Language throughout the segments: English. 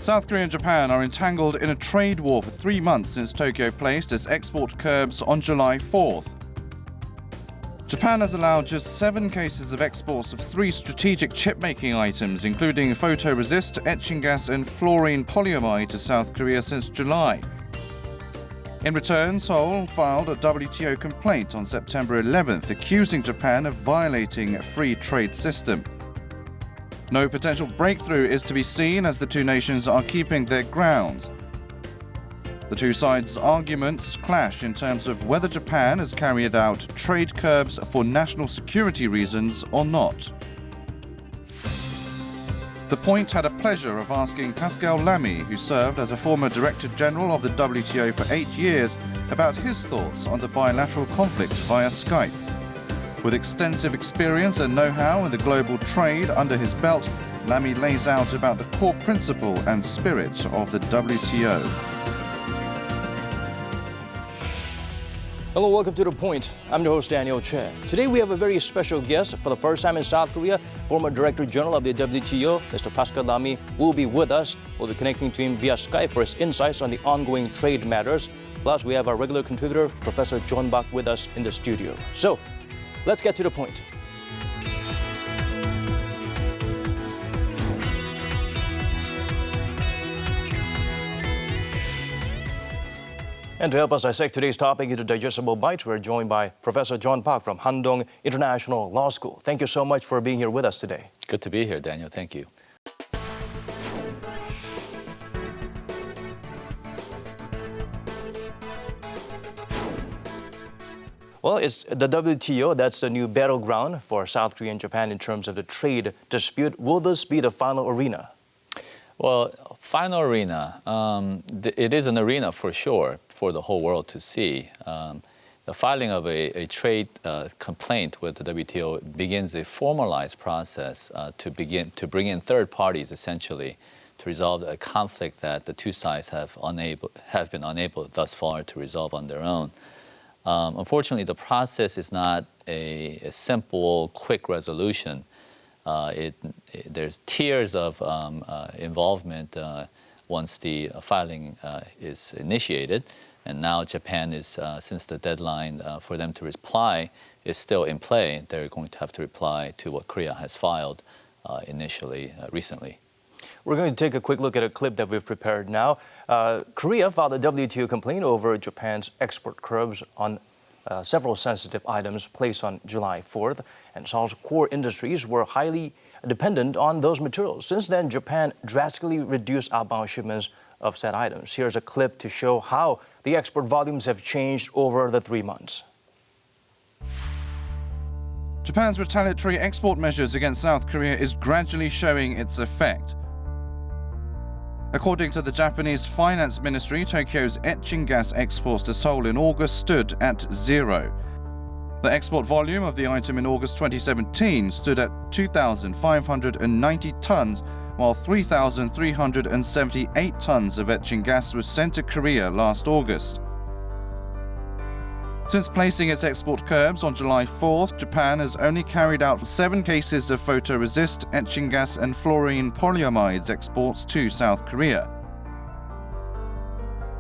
South Korea and Japan are entangled in a trade war for 3 months since Tokyo placed its export curbs on July 4th. Japan has allowed just 7 cases of exports of 3 strategic chip-making items, including photoresist, etching gas and fluorine polyamide to South Korea since July. In return, Seoul filed a WTO complaint on September 11th, accusing Japan of violating a free trade system. No potential breakthrough is to be seen as the two nations are keeping their grounds. The two sides' arguments clash in terms of whether Japan has carried out trade curbs for national security reasons or not. The Point had a pleasure of asking Pascal Lamy, who served as a former Director General of the WTO for 8 years, about his thoughts on the bilateral conflict via Skype. With extensive experience and know-how in the global trade under his belt, Lamy lays out about the core principle and spirit of the WTO. Hello, welcome to The Point. I'm your host, Daniel Che. Today we have a very special guest. For the first time in South Korea, former Director General of the WTO, Mr. Pascal Lamy, will be with us. We'll be connecting to him via Skype for his insights on the ongoing trade matters. Plus, we have our regular contributor, Professor John Bak, with us in the studio. So, let's get to the point. And to help us dissect today's topic into digestible bites, we're joined by Professor John Bak from Handong International Law School. Thank you so much for being here with us today. Good to be here, Daniel. Thank you. Well, it's the WTO, that's the new battleground for South Korea and Japan in terms of the trade dispute. Will this be the final arena? Well, final arena, it is an arena for sure for the whole world to see. The filing of a trade complaint with the WTO begins a formalized process to bring in third parties, essentially, to resolve a conflict that the two sides have been unable thus far to resolve on their own. Unfortunately, the process is not a simple, quick resolution. There's tiers of involvement once the filing is initiated. And now Japan is, since the deadline for them to reply is still in play, they're going to have to reply to what Korea has filed recently. We're going to take a quick look at a clip that we've prepared now. Korea filed a WTO complaint over Japan's export curbs on several sensitive items placed on July 4th, and Seoul's core industries were highly dependent on those materials. Since then, Japan drastically reduced outbound shipments of said items. Here's a clip to show how the export volumes have changed over the 3 months. Japan's retaliatory export measures against South Korea is gradually showing its effect. According to the Japanese Finance Ministry, Tokyo's etching gas exports to Seoul in August stood at 0. The export volume of the item in August 2017 stood at 2,590 tons, while 3,378 tons of etching gas was sent to Korea last August. Since placing its export curbs on July 4th, Japan has only carried out 7 cases of photoresist, etching gas and fluorine polyamides exports to South Korea.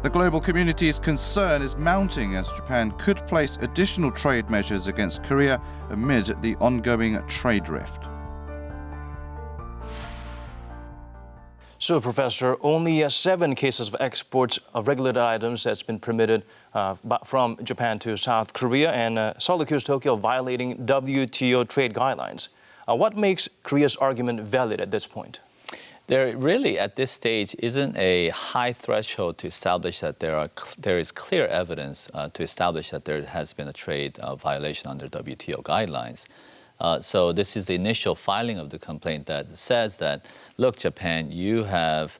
The global community's concern is mounting as Japan could place additional trade measures against Korea amid the ongoing trade rift. So, Professor, only 7 cases of exports of regulated items that's been permitted from Japan to South Korea, and Seoul accused Tokyo of violating WTO trade guidelines. What makes Korea's argument valid at this point? There really, at this stage, isn't a high threshold to establish that there is clear evidence to establish that there has been a trade violation under WTO guidelines. So this is the initial filing of the complaint that says that, look, Japan, you have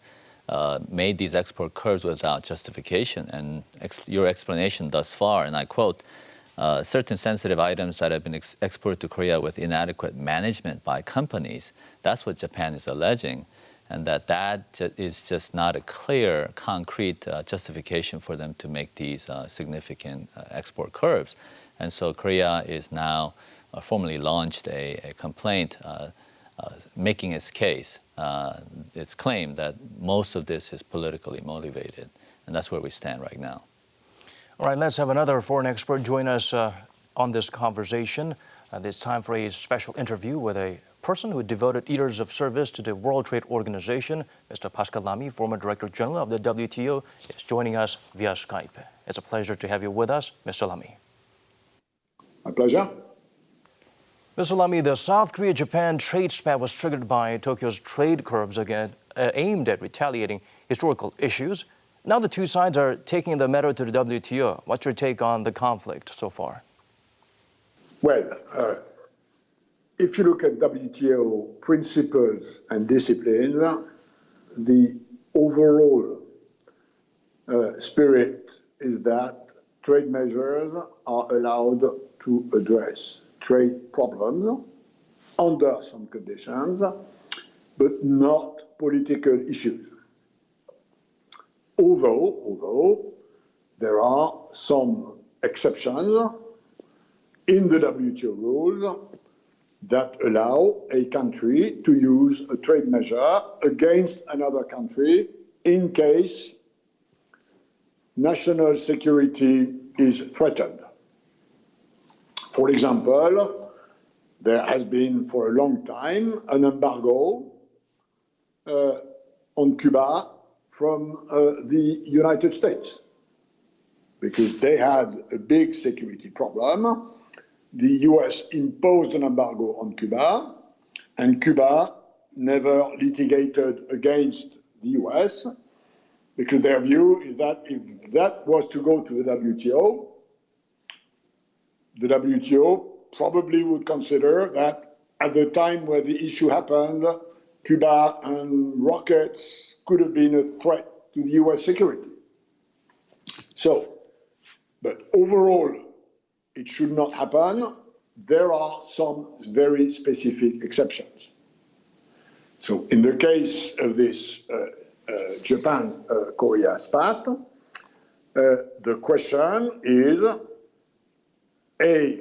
made these export curbs without justification, and your explanation thus far, and I quote, certain sensitive items that have been exported to Korea with inadequate management by companies. That's what Japan is alleging, and that is just not a clear, concrete justification for them to make these significant export curbs. And so Korea is now formally launched a complaint making its case, its claim that most of this is politically motivated. And that's where we stand right now. All right, let's have another foreign expert join us on this conversation. It's time for a special interview with a person who devoted years of service to the World Trade Organization. Mr. Pascal Lamy, former Director General of the WTO, is joining us via Skype. It's a pleasure to have you with us, Mr. Lamy. My pleasure. Mr. Lamy, the South Korea-Japan trade spat was triggered by Tokyo's trade curbs aimed at retaliating historical issues. Now the two sides are taking the matter to the WTO. What's your take on the conflict so far? Well, if you look at WTO principles and discipline, the overall spirit is that trade measures are allowed to address trade problems under some conditions, but not political issues. Although there are some exceptions in the WTO rules that allow a country to use a trade measure against another country in case national security is threatened. For example, there has been for a long time an embargo on Cuba from the United States because they had a big security problem. The US imposed an embargo on Cuba, and Cuba never litigated against the US because their view is that if that was to go to the WTO probably would consider that at the time where the issue happened, Cuba and rockets could have been a threat to the US security. So, but overall, it should not happen. There are some very specific exceptions. So in the case of this Japan-Korea spat, the question is, A,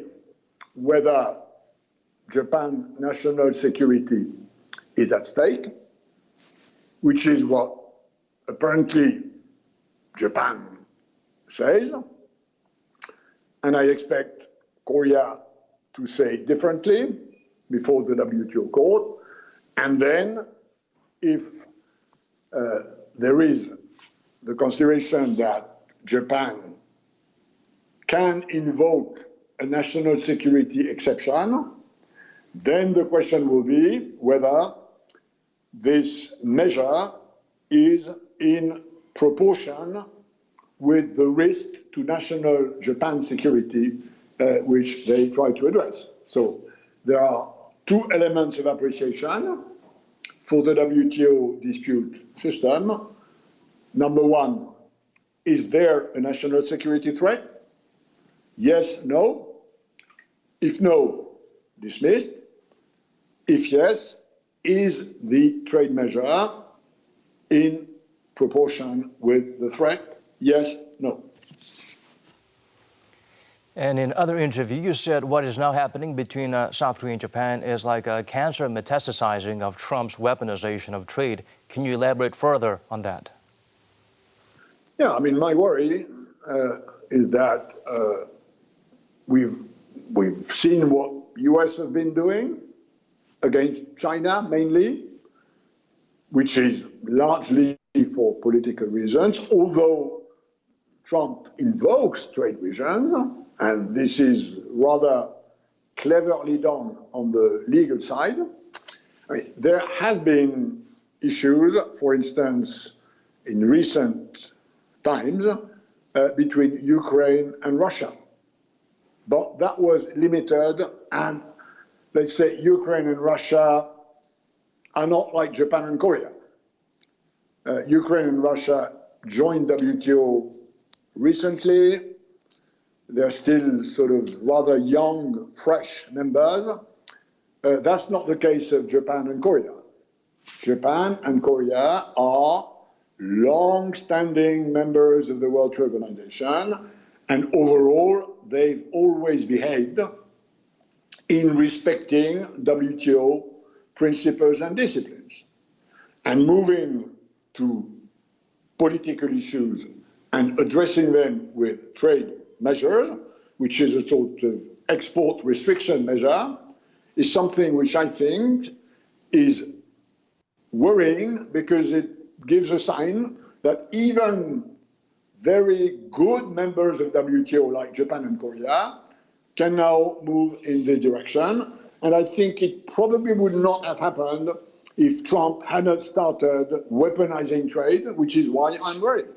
whether Japan national security is at stake, which is what apparently Japan says, and I expect Korea to say differently before the WTO court. And then if there is the consideration that Japan can invoke a national security exception, then the question will be whether this measure is in proportion with the risk to national Japan security which they try to address. So there are two elements of appreciation for the WTO dispute system. Number one, is there a national security threat? Yes, no. If no, dismissed. If yes, is the trade measure in proportion with the threat? Yes, no. And in other interview, you said what is now happening between South Korea and Japan is like a cancer metastasizing of Trump's weaponization of trade. Can you elaborate further on that? Yeah, I mean, my worry is that we've seen what U.S. have been doing against China mainly, which is largely for political reasons, although Trump invokes trade reasons, and this is rather cleverly done on the legal side. I mean, there have been issues, for instance, in recent times between Ukraine and Russia. But that was limited, and let's say Ukraine and Russia are not like Japan and Korea. Ukraine and Russia joined WTO recently. They're still sort of rather young, fresh members. That's not the case of Japan and Korea. Japan and Korea are long-standing members of the World Trade Organization, and overall, they've always behaved in respecting WTO principles and disciplines. And moving to political issues and addressing them with trade measures, which is a sort of export restriction measure, is something which I think is worrying because it gives a sign that even very good members of WTO like Japan and Korea can now move in this direction. And I think it probably would not have happened if Trump hadn't started weaponizing trade, which is why I'm worried.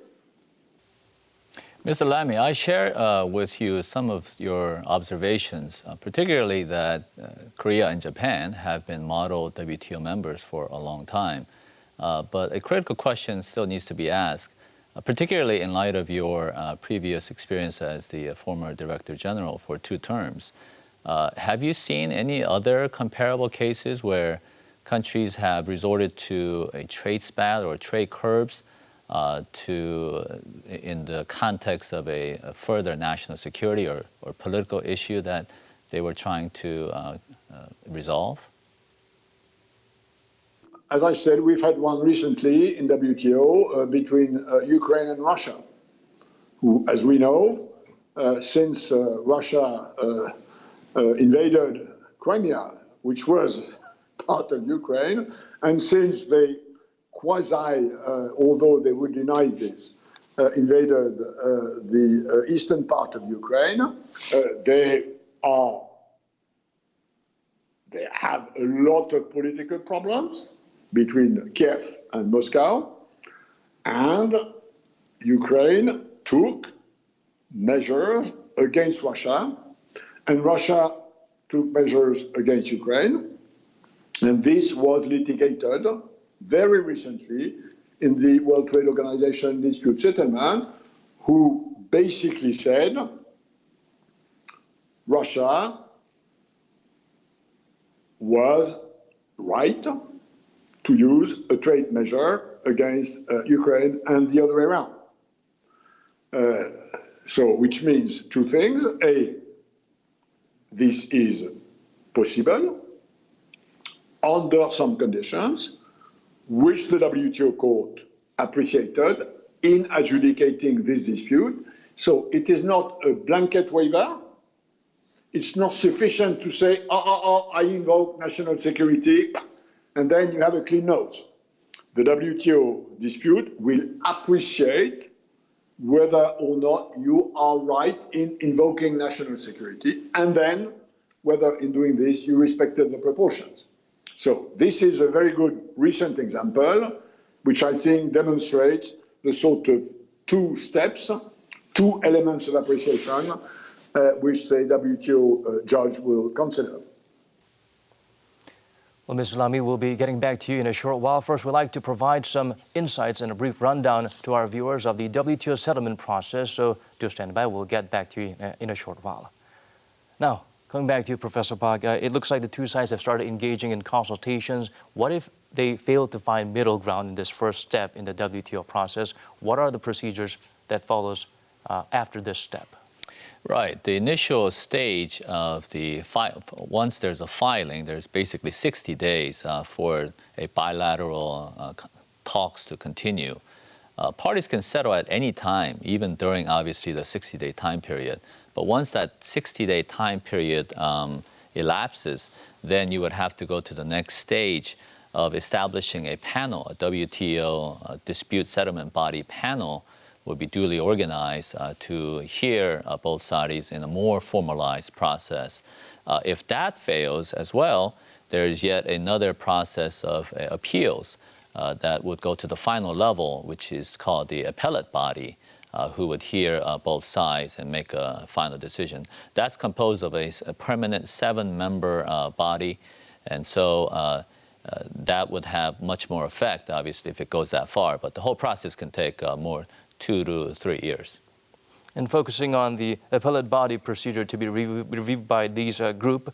Mr. Lamy, I share with you some of your observations, particularly that Korea and Japan have been model WTO members for a long time. But a critical question still needs to be asked, particularly in light of your previous experience as the former Director General for 2 terms. Have you seen any other comparable cases where countries have resorted to a trade spat or trade curbs in the context of a further national security or political issue that they were trying to resolve? As I said, we've had one recently in WTO between Ukraine and Russia, who, as we know, since Russia invaded Crimea, which was part of Ukraine, and since they although they would deny this, invaded the eastern part of Ukraine, they have a lot of political problems between Kiev and Moscow, and Ukraine took measures against Russia, and Russia took measures against Ukraine, and this was litigated very recently in the World Trade Organization dispute settlement, who basically said Russia was right to use a trade measure against Ukraine and the other way around. Which means 2 things. A, this is possible under some conditions, which the WTO court appreciated in adjudicating this dispute. So it is not a blanket waiver. It's not sufficient to say, I invoke national security, and then you have a clean nose. The WTO dispute will appreciate whether or not you are right in invoking national security, and then whether in doing this you respected the proportions. So this is a very good recent example, which I think demonstrates the sort of 2 steps, 2 elements of appreciation, which the WTO judge will consider. Well, Mr. Lamy, we'll be getting back to you in a short while. First, we'd like to provide some insights and a brief rundown to our viewers of the WTO settlement process. So do stand by. We'll get back to you in a short while. Now, coming back to you, Professor Park, it looks like the 2 sides have started engaging in consultations. What if they fail to find middle ground in this first step in the WTO process? What are the procedures that follows after this step? Right. The initial stage of once there's a filing, there's basically 60 days for a bilateral talks to continue. Parties can settle at any time, even during, obviously, the 60-day time period. But once that 60-day time period elapses, then you would have to go to the next stage of establishing a panel, a WTO dispute settlement body panel would be duly organized to hear both sides in a more formalized process. If that fails as well, there is yet another process of appeals that would go to the final level, which is called the appellate body, who would hear both sides and make a final decision. That's composed of a permanent 7-member body, and so that would have much more effect, obviously, if it goes that far. But the whole process can take more 2 to 3 years. And focusing on the appellate body procedure to be reviewed by these group,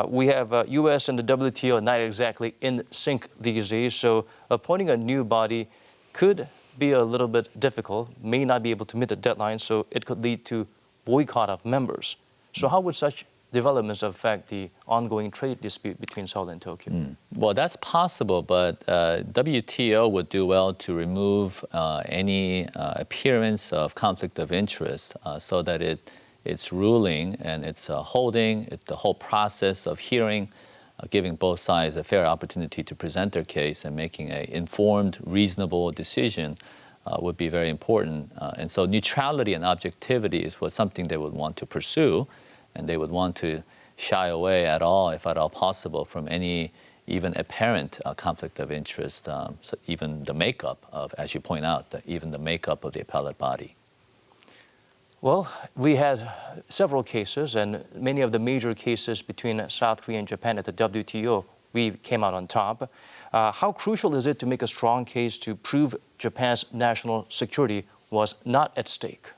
we have U.S. and the WTO not exactly in sync these days, so appointing a new body could be a little bit difficult, may not be able to meet the deadline, so it could lead to boycott of members. So how would such developments affect the ongoing trade dispute between Seoul and Tokyo? Well, that's possible, but WTO would do well to remove any appearance of conflict of interest so that its ruling and its holding, the whole process of hearing, giving both sides a fair opportunity to present their case and making an informed, reasonable decision would be very important. And so neutrality and objectivity is something they would want to pursue, and they would want to shy away at all, if at all possible, from any even apparent conflict of interest, so even the makeup of, as you point out, even the makeup of the appellate body. Well, we had several cases, and many of the major cases between South Korea and Japan at the WTO, we came out on top. How crucial is it to make a strong case to prove Japan's national security was not at stake?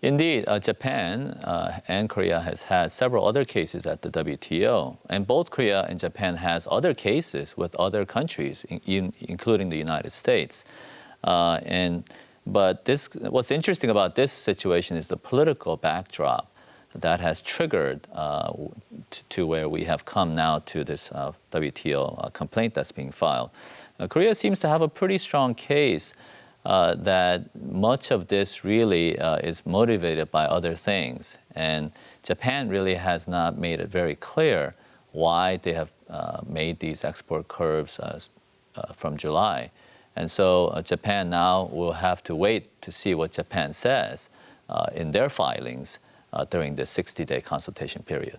Indeed, Japan and Korea has had several other cases at the WTO, and both Korea and Japan has other cases with other countries, including the United States. But what's interesting about this situation is the political backdrop that has triggered to where we have come now to this WTO complaint that's being filed. Korea seems to have a pretty strong case that much of this really is motivated by other things. And Japan really has not made it very clear why they have made these export curbs from July. And so Japan now will have to wait to see what Japan says in their filings during the 60-day consultation period.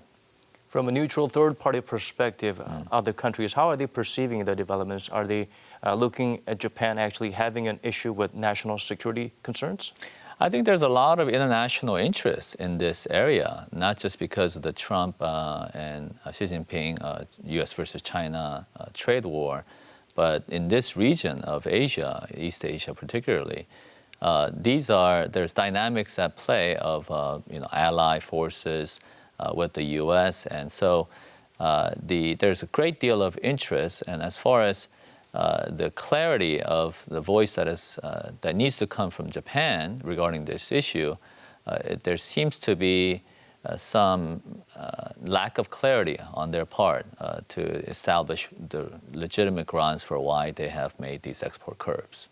From a neutral third-party perspective, other countries, how are they perceiving the developments? Are they looking at Japan actually having an issue with national security concerns? I think there's a lot of international interest in this area, not just because of the Trump and Xi Jinping U.S. versus China trade war, but in this region of Asia, East Asia particularly, there's dynamics at play of ally forces with the U.S. And so there's a great deal of interest. And as far as the clarity of the voice that needs to come from Japan regarding this issue, there seems to be some lack of clarity on their part to establish the legitimate grounds for why they have made these export curbs.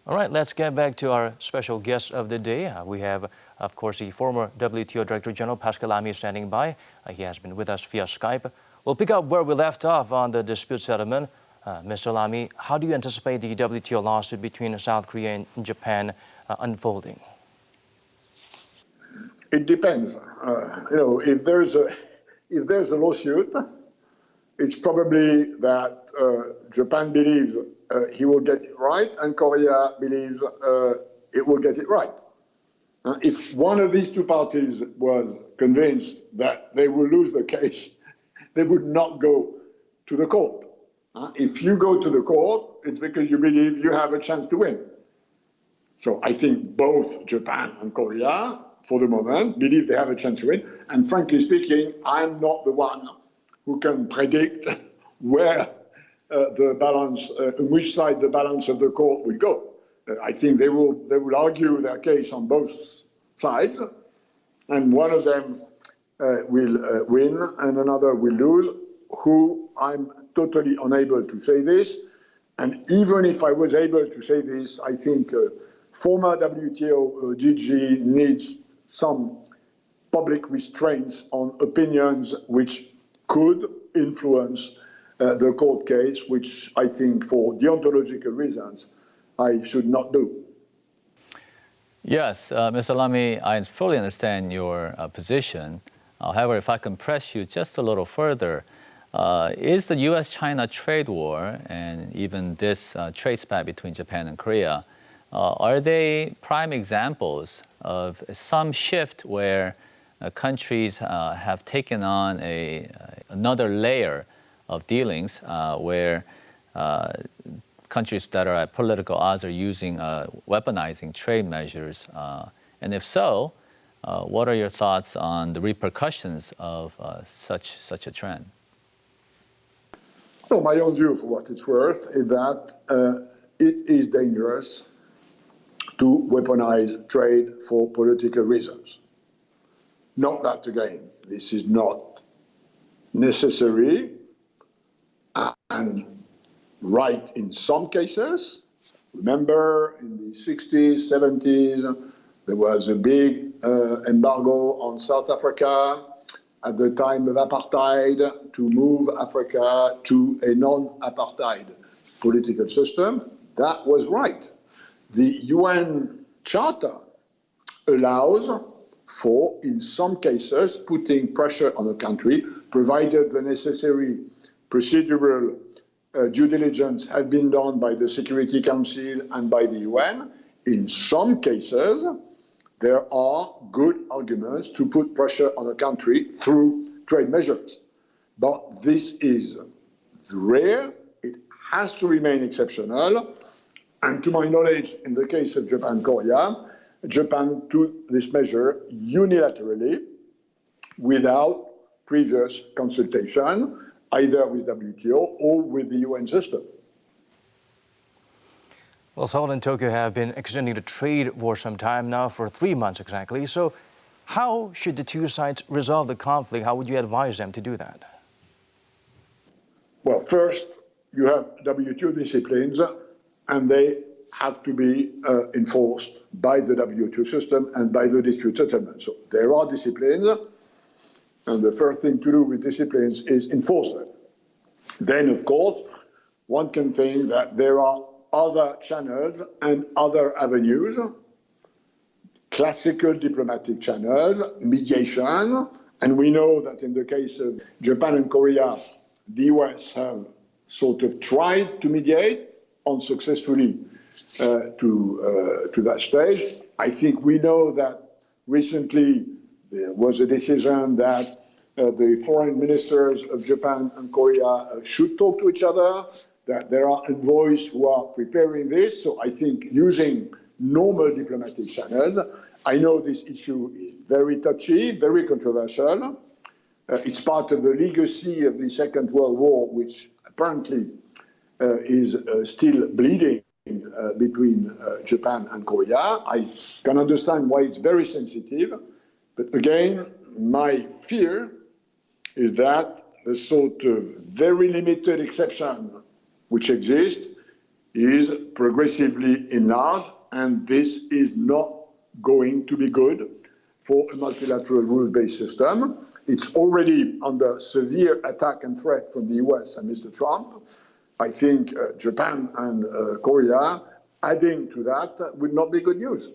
All right, let's get back to our special guest of the day. We have, of course, the former WTO Director General Pascal Lamy standing by. He has been with us via Skype. We'll pick up where we left off on the dispute settlement. Mr. Lamy, how do you anticipate the WTO lawsuit between South Korea and Japan unfolding? It depends. If there's a lawsuit, it's probably that Japan believes he will get it right, and Korea believes it will get it right. If one of these two parties was convinced that they will lose the case, they would not go to the court. If you go to the court, it's because you believe you have a chance to win. So I think both Japan and Korea, for the moment, believe they have a chance to win. And frankly speaking, I'm not the one who can predict where the balance, which side the balance of the court will go. I think they will argue their case on both sides, and one of them will win and another will lose. Who, I'm totally unable to say this. And even if I was able to say this, I think former WTO DG needs some public restraints on opinions which could influence the court case, which I think for deontological reasons I should not do. Yes, Mr. Lamy, I fully understand your position. However, if I can press you just a little further, is the U.S.-China trade war and even this trade spat between Japan and Korea, are they prime examples of some shift where countries have taken on another layer of dealings where countries that are at political odds are using weaponizing trade measures? And if so, what are your thoughts on the repercussions of such a trend? So my own view, for what it's worth, is that it is dangerous to weaponize trade for political reasons. Not that, again, this is not necessary and right in some cases. Remember, in the 60s, 70s, there was a big embargo on South Africa at the time of apartheid to move Africa to a non-apartheid political system. That was right. The UN Charter allows for, in some cases, putting pressure on a country, provided the necessary procedural due diligence had been done by the Security Council and by the UN. In some cases, there are good arguments to put pressure on a country through trade measures. But this is rare. It has to remain exceptional. And to my knowledge, in the case of Japan-Korea, Japan took this measure unilaterally without previous consultation, either with WTO or with the UN system. Well, Seoul and Tokyo have been extending the trade war some time now, for 3 months exactly. So how should the two sides resolve the conflict? How would you advise them to do that? Well, first, you have WTO disciplines, and they have to be enforced by the WTO system and by the dispute settlement. So there are disciplines, and the first thing to do with disciplines is enforce them. Then, of course, one can think that there are other channels and other avenues, classical diplomatic channels, mediation, and we know that in the case of Japan and Korea, the US have sort of tried to mediate unsuccessfully to that stage. I think we know that recently there was a decision that the foreign ministers of Japan and Korea should talk to each other, that there are envoys who are preparing this. So I think using normal diplomatic channels, I know this issue is very touchy, very controversial. It's part of the legacy of the Second World War, which apparently is still bleeding between Japan and Korea. I can understand why it's very sensitive, but again, my fear is that the sort of very limited exception which exists is progressively enlarged, and this is not going to be good for a multilateral rule-based system. It's already under severe attack and threat from the US and Mr. Trump. I think Japan and Korea, adding to that, would not be good news.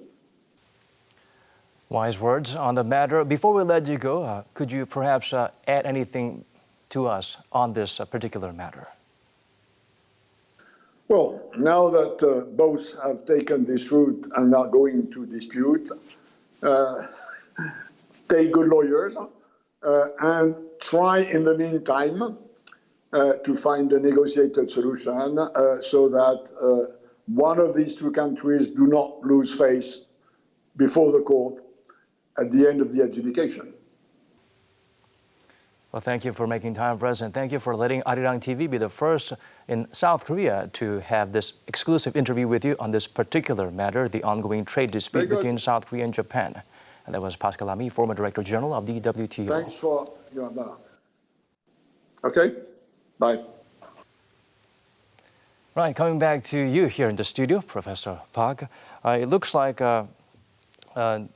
Wise words on the matter. Before we let you go, could you perhaps add anything to us on this particular matter? Well, now that both have taken this route and are going to dispute, take good lawyers and try in the meantime to find a negotiated solution so that one of these two countries do not lose face before the court at the end of the adjudication. Well, thank you for making time for us, and thank you for letting Arirang TV be the first in South Korea to have this exclusive interview with you on this particular matter, the ongoing trade dispute between South Korea and Japan. And that was Pascal Lamy, former Director General of the WTO. Thanks for your remark. Okay, bye. Right, coming back to you here in the studio, Professor Park. It looks like Mr.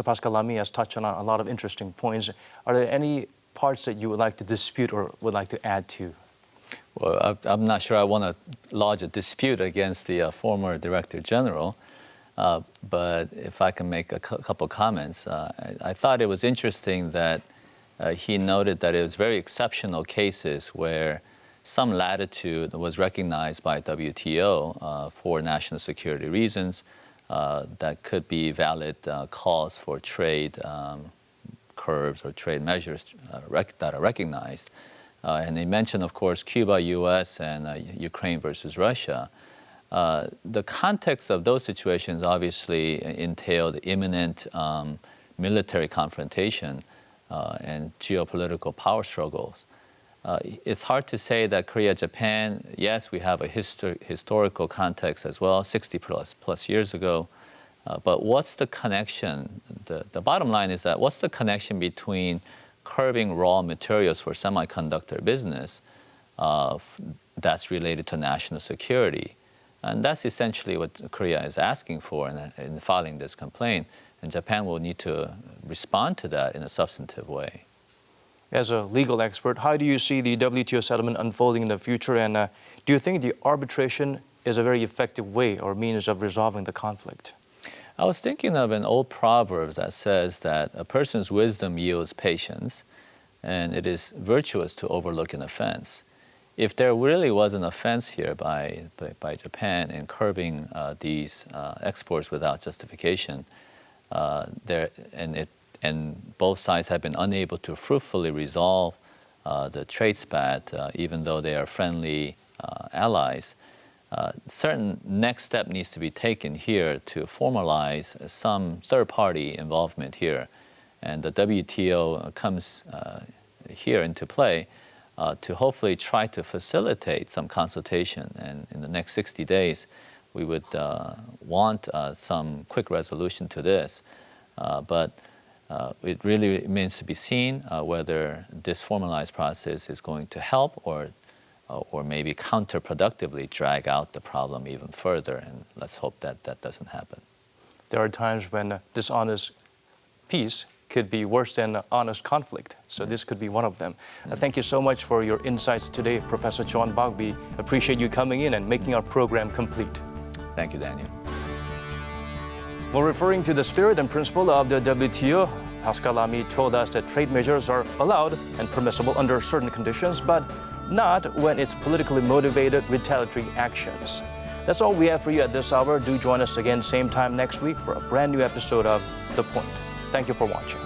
Pascal Lamy has touched on a lot of interesting points. Are there any parts that you would like to dispute or would like to add to? Well, I'm not sure I want to lodge a dispute against the former Director General, but if I can make a couple comments. I thought it was interesting that he noted that it was very exceptional cases where some latitude was recognized by WTO for national security reasons that could be valid cause for trade curbs or trade measures that are recognized. And he mentioned, of course, Cuba, U.S., and Ukraine versus Russia. The context of those situations obviously entailed imminent military confrontation and geopolitical power struggles. It's hard to say that Korea-Japan, yes, we have a historical context as well, 60 plus years ago, But what's the connection? The bottom line is that what's the connection between curbing raw materials for semiconductor business that's related to national security? And that's essentially what Korea is asking for in filing this complaint. And Japan will need to respond to that in a substantive way. As a legal expert, how do you see the WTO settlement unfolding in the future? And do you think the arbitration is a very effective way or means of resolving the conflict? I was thinking of an old proverb that says that a person's wisdom yields patience, and it is virtuous to overlook an offense. If there really was an offense here by Japan in curbing these exports without justification, and both sides have been unable to fruitfully resolve the trade spat, even though they are friendly allies, certain next step needs to be taken here to formalize some third-party involvement here. And the WTO comes here into play to hopefully try to facilitate some consultation. And in the next 60 days, we would want some quick resolution to this. But it really remains to be seen whether this formalized process is going to help or maybe counterproductively drag out the problem even further. And let's hope that that doesn't happen. There are times when dishonest peace could be worse than honest conflict. So this could be one of them. Thank you so much for your insights today, Professor Chon Bak. We appreciate you coming in and making our program complete. Thank you, Daniel. Well, referring to the spirit and principle of the WTO, Pascal Lamy told us that trade measures are allowed and permissible under certain conditions, but not when it's politically motivated retaliatory actions. That's all we have for you at this hour. Do join us again same time next week for a brand new episode of The Point. Thank you for watching.